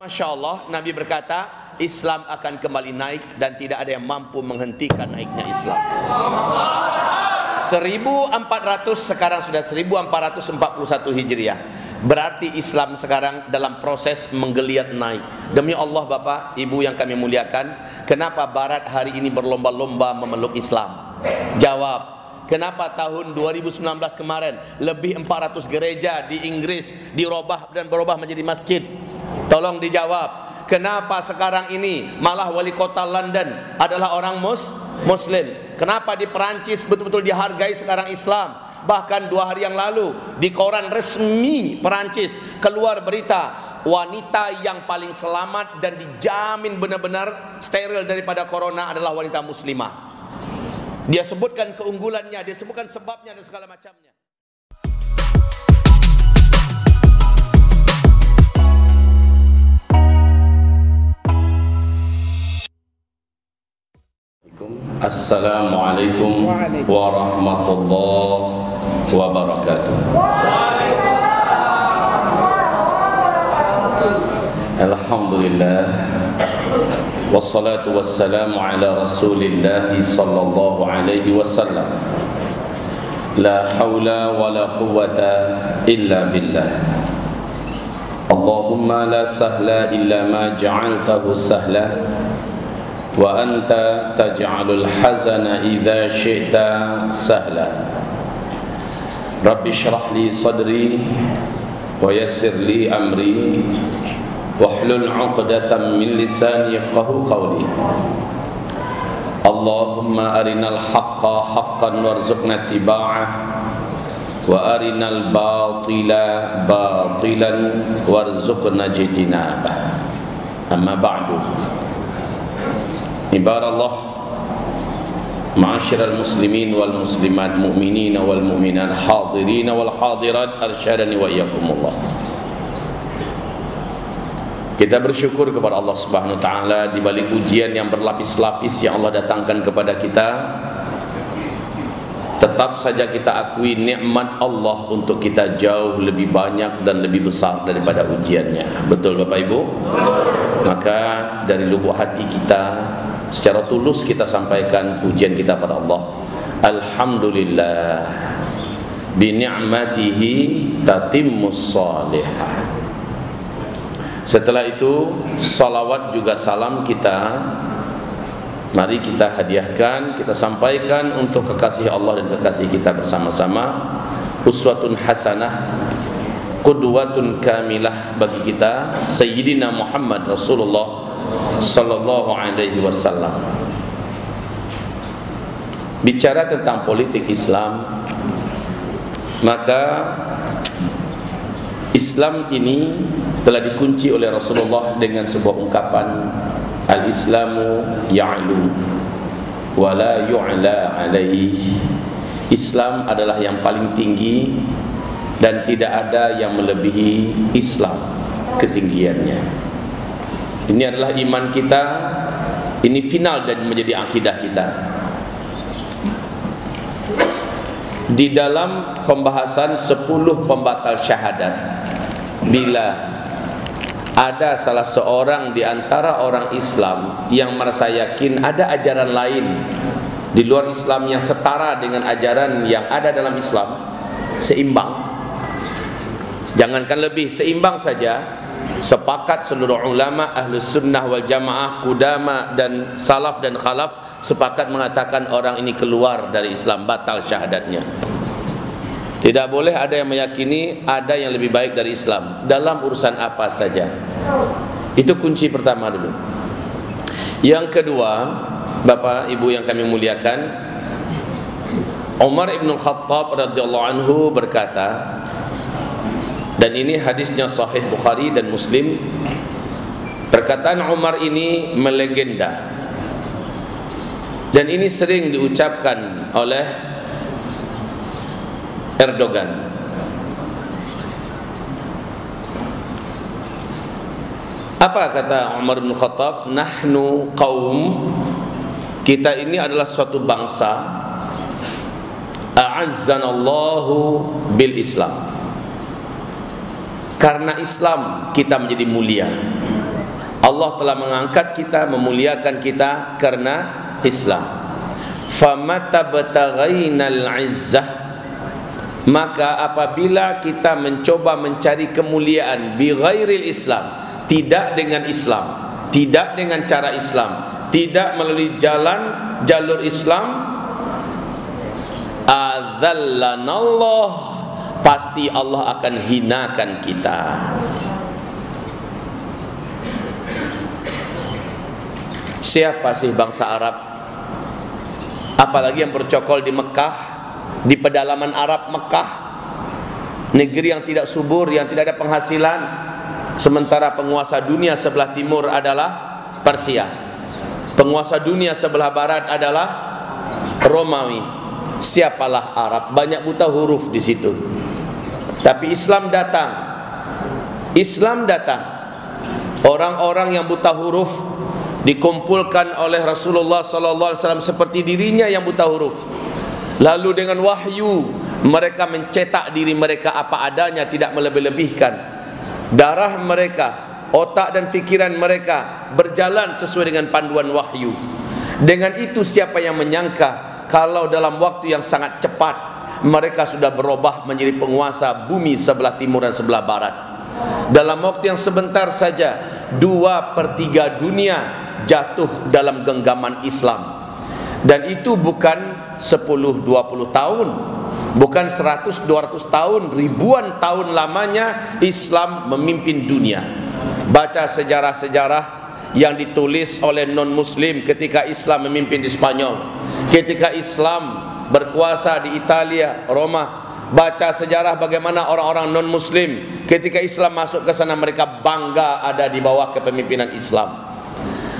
Masya Allah, Nabi berkata, Islam akan kembali naik dan tidak ada yang mampu menghentikan naiknya Islam. 1400 sekarang sudah 1441 Hijriah. Berarti Islam sekarang dalam proses menggeliat naik. Demi Allah Bapak, Ibu yang kami muliakan, kenapa Barat hari ini berlomba-lomba memeluk Islam? Jawab, kenapa tahun 2019 kemarin lebih 400 gereja di Inggris dirubah dan berubah menjadi masjid? Tolong dijawab. Kenapa sekarang ini malah wali kota London adalah orang Muslim? Kenapa di Perancis betul-betul dihargai sekarang Islam? Bahkan 2 hari yang lalu di koran resmi Perancis keluar berita wanita yang paling selamat dan dijamin benar-benar steril daripada corona adalah wanita muslimah. Dia sebutkan keunggulannya, dia sebutkan sebabnya dan segala macamnya. Assalamualaikum warahmatullahi wabarakatuh. Alhamdulillah, wassalatu wassalamu ala rasulillah sallallahu alaihi wasallam. La hawla wa la quwwata illa billah. Allahumma la sahla illa ma ja'altahu sahla wa anta taj'alul hazana idza syi'ta sahla. Rabbi shrah li sadri wa yassir li amri wahlul 'uqdatam min lisani yafqahu qawli. Allahumma arinal haqqa haqqan warzuqna ittiba'ah wa arinal batila batilan warzuqna ijtinabah. Amma ba'du. Ibarallah, ma'asyiral muslimin wal muslimat, mu'minin wal mu'minat, hadirin wal hadirat, arsyadani wa iyyakumullah. Kita bersyukur kepada Allah Subhanahu wa taala di balik ujian yang berlapis-lapis yang Allah datangkan kepada kita. Tetap saja kita akui nikmat Allah untuk kita jauh lebih banyak dan lebih besar daripada ujiannya. Betul Bapak Ibu? Maka dari lubuk hati kita secara tulus kita sampaikan pujian kita pada Allah. Alhamdulillah, bi ni'matihi tatimmus shalihah. Setelah itu salawat juga salam kita mari kita hadiahkan, kita sampaikan untuk kekasih Allah dan kekasih kita bersama-sama. Uswatun hasanah, qudwatun kamilah bagi kita, Sayyidina Muhammad Rasulullah sallallahu alaihi wasallam. Bicara tentang politik Islam, maka Islam ini telah dikunci oleh Rasulullah dengan sebuah ungkapan, al-Islamu ya'lu wa la yu'la alaihi. Islam adalah yang paling tinggi dan tidak ada yang melebihi Islam ketinggiannya. Ini adalah iman kita, ini final dan menjadi akidah kita. Di dalam pembahasan 10 pembatal syahadat, bila ada salah seorang di antara orang Islam yang merasa yakin ada ajaran lain di luar Islam yang setara dengan ajaran yang ada dalam Islam, seimbang, jangankan lebih, seimbang saja, sepakat seluruh ulama ahlus sunnah wal jamaah, qudama dan salaf dan khalaf sepakat mengatakan orang ini keluar dari Islam, batal syahadatnya. Tidak boleh ada yang meyakini ada yang lebih baik dari Islam dalam urusan apa saja. Itu kunci pertama dulu. Yang kedua, Bapak Ibu yang kami muliakan, Umar ibn Khattab radhiyallahu anhu berkata, dan ini hadisnya sahih Bukhari dan Muslim, perkataan Umar ini melegenda dan ini sering diucapkan oleh Erdogan. Apa kata Umar bin Khattab? Nahnu qaum, kita ini adalah suatu bangsa, a'azzanallahu bil Islam. Karena Islam kita menjadi mulia. Allah telah mengangkat kita, memuliakan kita karena Islam. Famata bataghainal izzah, maka apabila kita mencoba mencari kemuliaan bi ghairil Islam, tidak dengan Islam, tidak dengan cara Islam, tidak melalui jalur Islam, adzallanallah, pasti Allah akan hinakan kita. Siapa sih bangsa Arab? Apalagi yang bercokol di Mekah, di pedalaman Arab Mekah, negeri yang tidak subur, yang tidak ada penghasilan, sementara penguasa dunia sebelah timur adalah Persia, penguasa dunia sebelah barat adalah Romawi. Siapalah Arab? Banyak buta huruf di situ. Tapi Islam datang. Islam datang. Orang-orang yang buta huruf dikumpulkan oleh Rasulullah sallallahu alaihi wasallam seperti dirinya yang buta huruf. Lalu dengan wahyu mereka mencetak diri mereka apa adanya, tidak melebih-lebihkan. Darah mereka, otak dan fikiran mereka berjalan sesuai dengan panduan wahyu. Dengan itu siapa yang menyangka kalau dalam waktu yang sangat cepat mereka sudah berubah menjadi penguasa bumi sebelah timur dan sebelah barat. Dalam waktu yang sebentar saja 2/3 dunia jatuh dalam genggaman Islam. Dan itu bukan 10-20 tahun, bukan 100-200 tahun, ribuan tahun lamanya Islam memimpin dunia. Baca sejarah-sejarah yang ditulis oleh non-muslim ketika Islam memimpin di Spanyol, ketika Islam berkuasa di Italia, Roma. Baca sejarah bagaimana orang-orang non-muslim ketika Islam masuk ke sana, mereka bangga ada di bawah kepemimpinan Islam.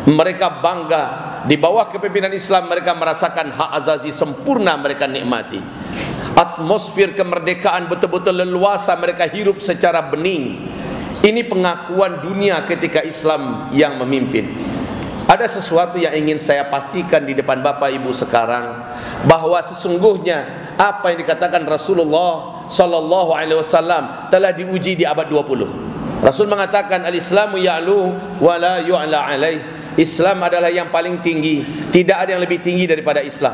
Mereka bangga di bawah kepemimpinan Islam, mereka merasakan hak azazi sempurna mereka nikmati. Atmosfer kemerdekaan betul-betul leluasa mereka hirup secara bening. Ini pengakuan dunia ketika Islam yang memimpin. Ada sesuatu yang ingin saya pastikan di depan Bapak Ibu sekarang, bahwa sesungguhnya apa yang dikatakan Rasulullah sallallahu alaihi wasallam telah diuji di abad 20. Rasul mengatakan al-Islamu ya'lu wa la yu'la alaih. Islam adalah yang paling tinggi, tidak ada yang lebih tinggi daripada Islam.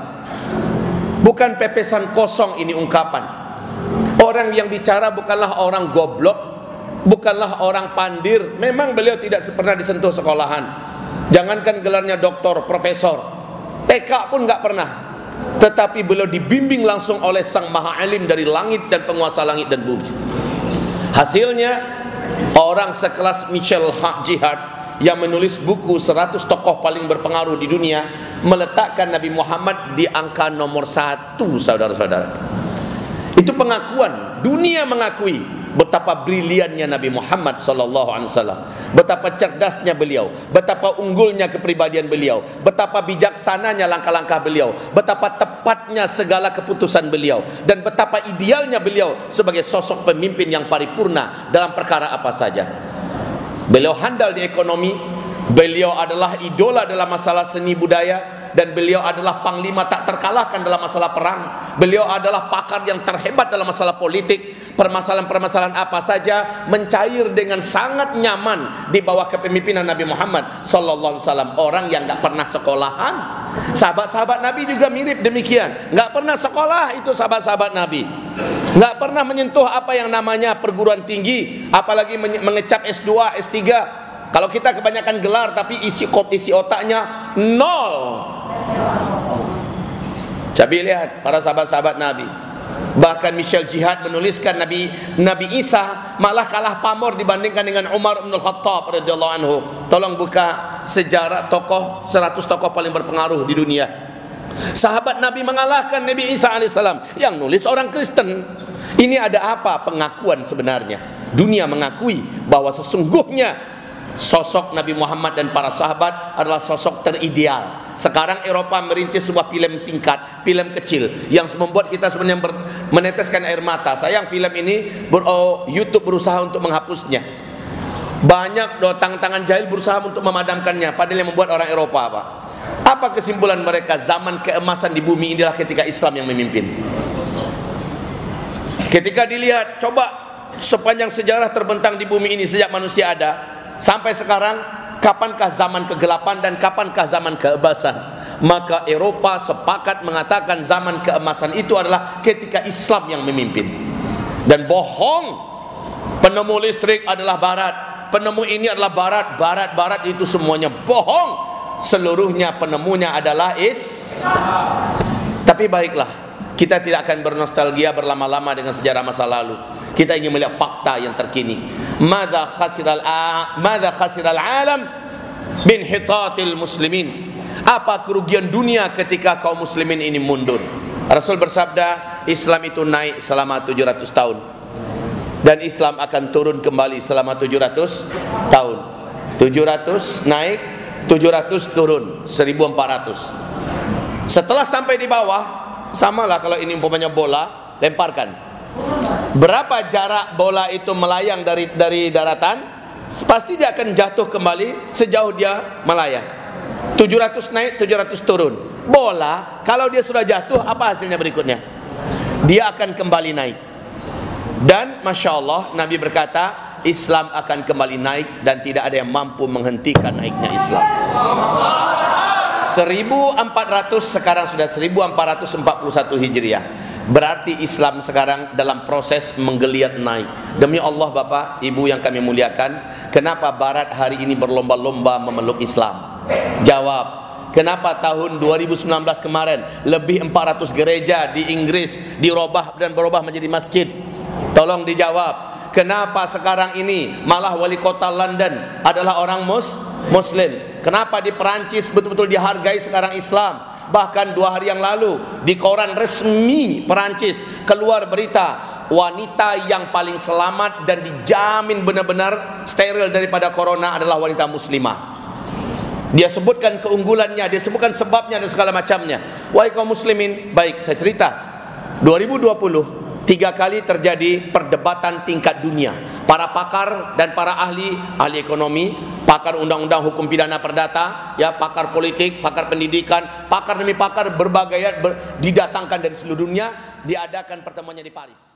Bukan pepesan kosong ini ungkapan. Orang yang bicara bukanlah orang goblok, bukanlah orang pandir. Memang beliau tidak pernah disentuh sekolahan. Jangankan gelarnya doktor, profesor, TK pun nggak pernah. Tetapi beliau dibimbing langsung oleh Sang Maha Alim dari langit dan penguasa langit dan bumi. Hasilnya orang sekelas Michel Jihad yang menulis buku 100 tokoh paling berpengaruh di dunia meletakkan Nabi Muhammad di angka nomor 1, saudara-saudara. Itu pengakuan, dunia mengakui betapa briliannya Nabi Muhammad sallallahu alaihi wasallam, betapa cerdasnya beliau, betapa unggulnya kepribadian beliau, betapa bijaksananya langkah-langkah beliau, betapa tepatnya segala keputusan beliau, dan betapa idealnya beliau sebagai sosok pemimpin yang paripurna dalam perkara apa saja. Beliau handal di ekonomi, beliau adalah idola dalam masalah seni budaya, dan beliau adalah panglima tak terkalahkan dalam masalah perang. Beliau adalah pakar yang terhebat dalam masalah politik. Permasalahan-permasalahan apa saja mencair dengan sangat nyaman di bawah kepemimpinan Nabi Muhammad sallallahu alaihi wasallam. Orang yang enggak pernah sekolahan. Sahabat-sahabat Nabi juga mirip demikian. Enggak pernah sekolah itu sahabat-sahabat Nabi. Enggak pernah menyentuh apa yang namanya perguruan tinggi, apalagi mengecap S2, S3. Kalau kita kebanyakan gelar tapi isi otaknya nol. Coba lihat para sahabat-sahabat Nabi. Bahkan Michel Jihad menuliskan Nabi Isa malah kalah pamor dibandingkan dengan Umar bin Khattab radhiyallahu anhu. Tolong buka sejarah tokoh 100 tokoh paling berpengaruh di dunia. Sahabat Nabi mengalahkan Nabi Isa alaihissalam, yang nulis orang Kristen. Ini ada apa? Pengakuan sebenarnya. Dunia mengakui bahwa sesungguhnya sosok Nabi Muhammad dan para sahabat adalah sosok terideal. Sekarang Eropa merintis sebuah film singkat, film kecil yang membuat kita sebenarnya meneteskan air mata. Sayang film ini YouTube berusaha untuk menghapusnya. Banyak tangan jahil berusaha untuk memadamkannya, padahal yang membuat orang Eropa apa? Apa kesimpulan mereka? Zaman keemasan di bumi inilah ketika Islam yang memimpin. Ketika dilihat, coba sepanjang sejarah terbentang di bumi ini sejak manusia ada sampai sekarang, kapankah zaman kegelapan dan kapankah zaman keebasan? Maka Eropa sepakat mengatakan zaman keemasan itu adalah ketika Islam yang memimpin. Dan bohong, penemu listrik adalah barat, penemu ini adalah barat, barat itu semuanya bohong. Seluruhnya penemunya adalah Islam. Tapi baiklah, kita tidak akan bernostalgia berlama-lama dengan sejarah masa lalu. Kita ingin melihat fakta yang terkini. Madza khasiral alam bin hitatil muslimin. Apa kerugian dunia ketika kaum muslimin ini mundur? Rasul bersabda, Islam itu naik selama 700 tahun dan Islam akan turun kembali selama 700 tahun. 700 naik, 700 turun, 1400. Setelah sampai di bawah, samalah kalau ini umpamanya bola, lemparkan. Berapa jarak bola itu melayang dari daratan? Pasti dia akan jatuh kembali sejauh dia melayang. 700 naik, 700 turun. Bola, kalau dia sudah jatuh, apa hasilnya berikutnya? Dia akan kembali naik. Dan Masya Allah, Nabi berkata, Islam akan kembali naik dan tidak ada yang mampu menghentikan naiknya Islam. 1400 sekarang sudah 1441 Hijriah. Berarti Islam sekarang dalam proses menggeliat naik. Demi Allah Bapak, Ibu yang kami muliakan, kenapa Barat hari ini berlomba-lomba memeluk Islam? Jawab, kenapa tahun 2019 kemarin lebih 400 gereja di Inggris dirubah dan berubah menjadi masjid? Tolong dijawab. Kenapa sekarang ini malah wali kota London adalah orang Muslim? Kenapa di Perancis betul-betul dihargai sekarang Islam? Bahkan 2 hari yang lalu di koran resmi Perancis keluar berita wanita yang paling selamat dan dijamin benar-benar steril daripada corona adalah wanita muslimah. Dia sebutkan keunggulannya, dia sebutkan sebabnya dan segala macamnya. Wahai kaum muslimin, baik saya cerita. 2020 3 kali terjadi perdebatan tingkat dunia. Para pakar dan para ahli ekonomi, pakar undang-undang hukum pidana perdata, ya, pakar politik, pakar pendidikan, pakar demi pakar berbagai didatangkan dari seluruh dunia, diadakan pertemuannya di Paris.